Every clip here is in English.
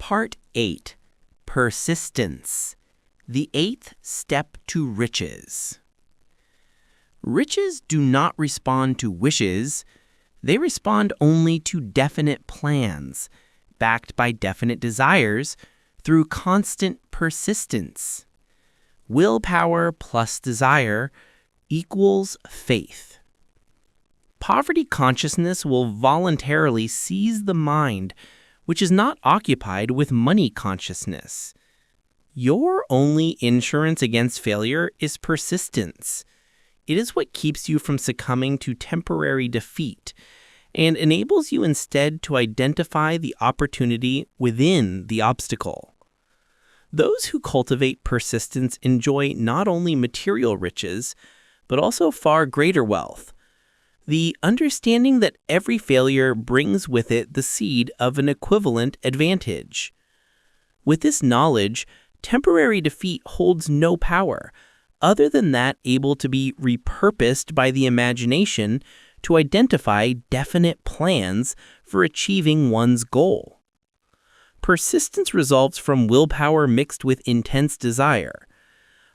Part 8. Persistence. The eighth step to riches. Riches do not respond to wishes. They respond only to definite plans, backed by definite desires, through constant persistence. Willpower plus desire equals faith. Poverty consciousness will voluntarily seize the mind, which is not occupied with money consciousness. Your only insurance against failure is persistence. It is what keeps you from succumbing to temporary defeat and enables you instead to identify the opportunity within the obstacle. Those who cultivate persistence enjoy not only material riches, but also far greater wealth. The understanding that every failure brings with it the seed of an equivalent advantage. With this knowledge, temporary defeat holds no power, other than that able to be repurposed by the imagination to identify definite plans for achieving one's goal. Persistence results from willpower mixed with intense desire,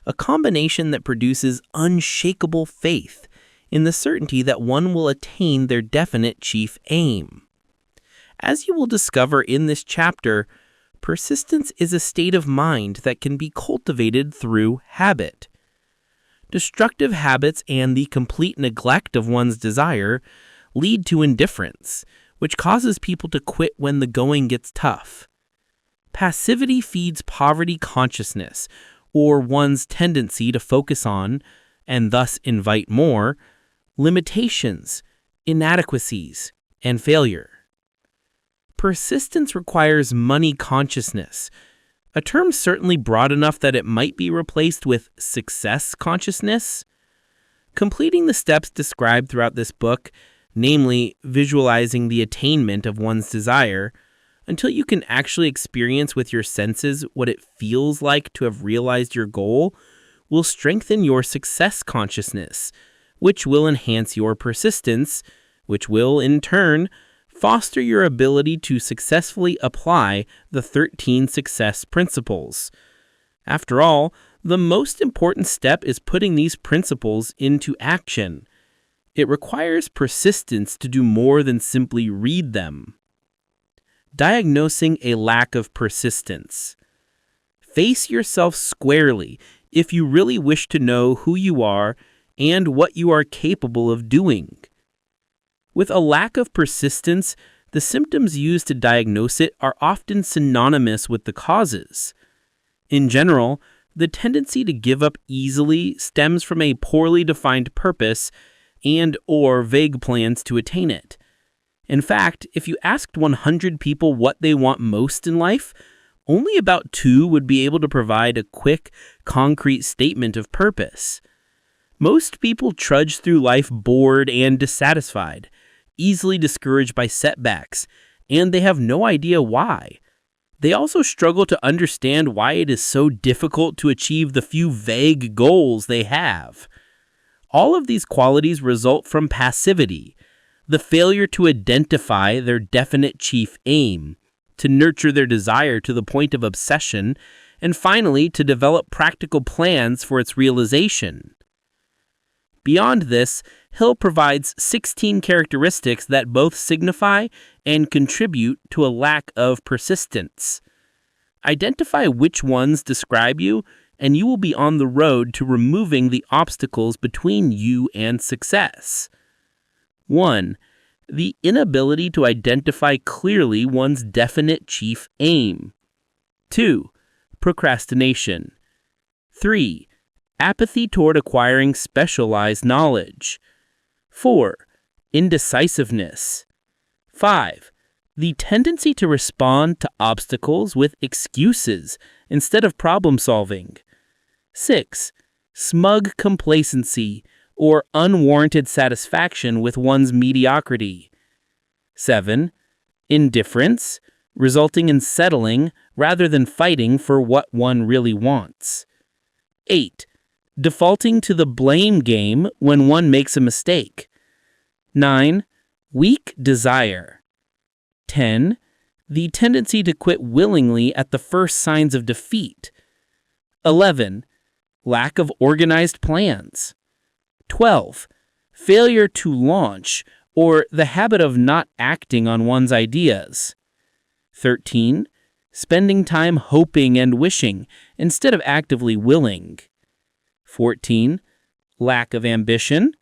a combination that produces unshakable faith in the certainty that one will attain their definite chief aim. As you will discover in this chapter, persistence is a state of mind that can be cultivated through habit. Destructive habits and the complete neglect of one's desire lead to indifference, which causes people to quit when the going gets tough. Passivity feeds poverty consciousness, or one's tendency to focus on, and thus invite more, limitations, inadequacies, and failure. Persistence requires money consciousness, a term certainly broad enough that it might be replaced with success consciousness. Completing the steps described throughout this book, namely visualizing the attainment of one's desire, until you can actually experience with your senses what it feels like to have realized your goal, will strengthen your success consciousness, which will enhance your persistence, which will, in turn, foster your ability to successfully apply the 13 success principles. After all, the most important step is putting these principles into action. It requires persistence to do more than simply read them. Diagnosing a lack of persistence. Face yourself squarely if you really wish to know who you are and what you are capable of doing. With a lack of persistence, the symptoms used to diagnose it are often synonymous with the causes. In general, the tendency to give up easily stems from a poorly defined purpose and/or vague plans to attain it. In fact, if you asked 100 people what they want most in life, only about 2 would be able to provide a quick, concrete statement of purpose. Most people trudge through life bored and dissatisfied, easily discouraged by setbacks, and they have no idea why. They also struggle to understand why it is so difficult to achieve the few vague goals they have. All of these qualities result from passivity, the failure to identify their definite chief aim, to nurture their desire to the point of obsession, and finally to develop practical plans for its realization. Beyond this, Hill provides 16 characteristics that both signify and contribute to a lack of persistence. Identify which ones describe you, and you will be on the road to removing the obstacles between you and success. 1. The inability to identify clearly one's definite chief aim. 2. Procrastination. 3. Apathy toward acquiring specialized knowledge. 4. Indecisiveness. 5. The tendency to respond to obstacles with excuses instead of problem solving. 6. Smug complacency or unwarranted satisfaction with one's mediocrity. 7. Indifference, resulting in settling rather than fighting for what one really wants. 8. Defaulting to the blame game when one makes a mistake. 9. Weak desire. 10. the tendency to quit willingly at the first signs of defeat. 11. Lack of organized plans. 12. Failure to launch, or the habit of not acting on one's ideas. 13. Spending time hoping and wishing instead of actively willing. 14. Lack of ambition.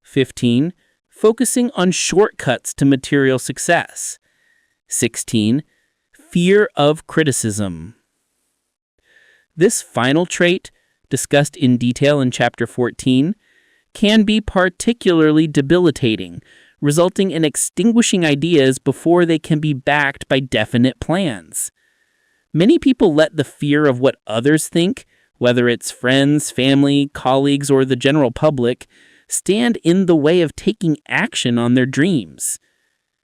15. Focusing on shortcuts to material success. 16. Fear of criticism. This final trait, discussed in detail in Chapter 14, can be particularly debilitating, resulting in extinguishing ideas before they can be backed by definite plans. Many people let the fear of what others think, whether it's friends, family, colleagues, or the general public, stand in the way of taking action on their dreams.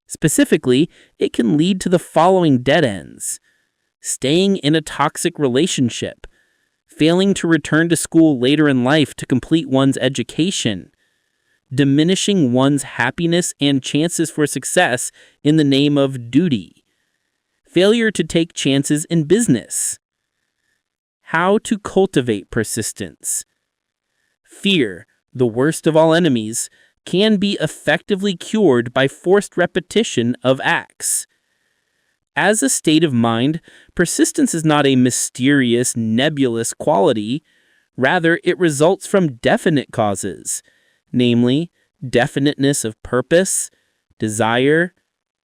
Specifically, it can lead to the following dead ends: staying in a toxic relationship, failing to return to school later in life to complete one's education, diminishing one's happiness and chances for success in the name of duty, failure to take chances in business. How to cultivate persistence. Fear, the worst of all enemies, can be effectively cured by forced repetition of acts. As a state of mind, persistence is not a mysterious, nebulous quality. Rather, it results from definite causes, namely, definiteness of purpose, desire,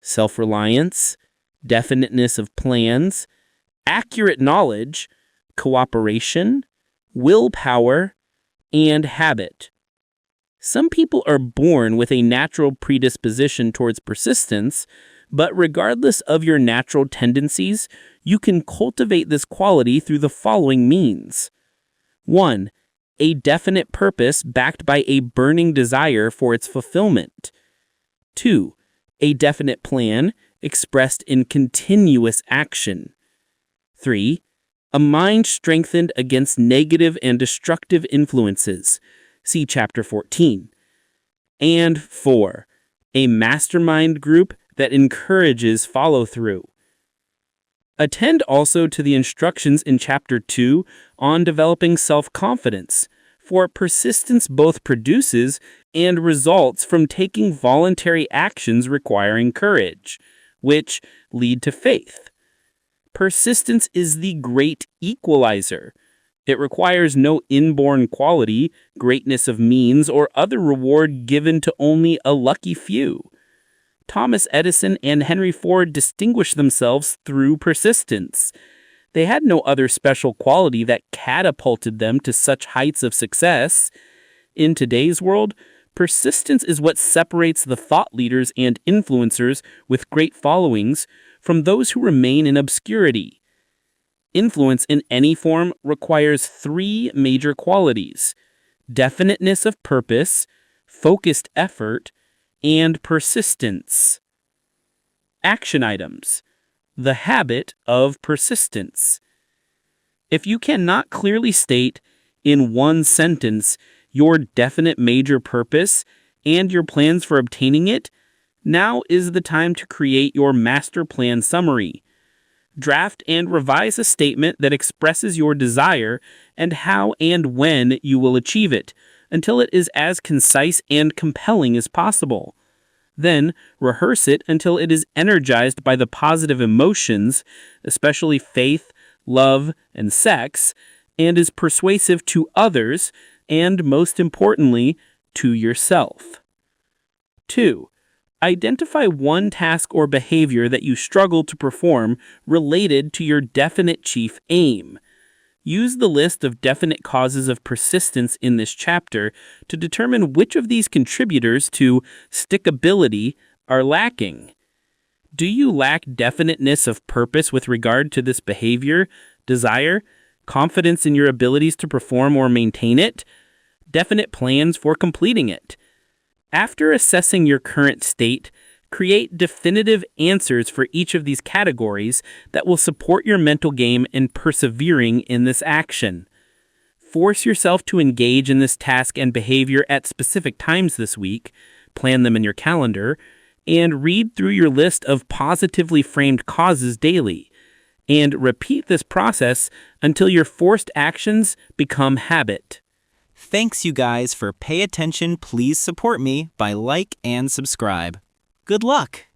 self-reliance, definiteness of plans, accurate knowledge, cooperation, willpower, and habit. Some people are born with a natural predisposition towards persistence, but regardless of your natural tendencies, you can cultivate this quality through the following means. 1. A definite purpose backed by a burning desire for its fulfillment. 2. A definite plan expressed in continuous action. 3. A mind strengthened against negative and destructive influences. See Chapter 14. And 4. A mastermind group that encourages follow-through. Attend also to the instructions in Chapter 2 on developing self-confidence, for persistence both produces and results from taking voluntary actions requiring courage, which lead to faith. Persistence is the great equalizer. It requires no inborn quality, greatness of means, or other reward given to only a lucky few. Thomas Edison and Henry Ford distinguished themselves through persistence. They had no other special quality that catapulted them to such heights of success. In today's world, persistence is what separates the thought leaders and influencers with great followings from those who remain in obscurity. Influence in any form requires 3 major qualities: definiteness of purpose, focused effort, and persistence. Action items. The habit of persistence. If you cannot clearly state in one sentence your definite major purpose and your plans for obtaining it, now is the time to create your master plan summary. Draft and revise a statement that expresses your desire and how and when you will achieve it, until it is as concise and compelling as possible. Then, rehearse it until it is energized by the positive emotions, especially faith, love, and sex, and is persuasive to others, and most importantly, to yourself. 2. Identify one task or behavior that you struggle to perform related to your definite chief aim. Use the list of definite causes of persistence in this chapter to determine which of these contributors to stickability are lacking. Do you lack definiteness of purpose with regard to this behavior, desire, confidence in your abilities to perform or maintain it, definite plans for completing it? After assessing your current state, create definitive answers for each of these categories that will support your mental game in persevering in this action. Force yourself to engage in this task and behavior at specific times this week, plan them in your calendar, and read through your list of positively framed causes daily. And repeat this process until your forced actions become habit. Thanks, you guys, for pay attention. Please support me by like and subscribe. Good luck!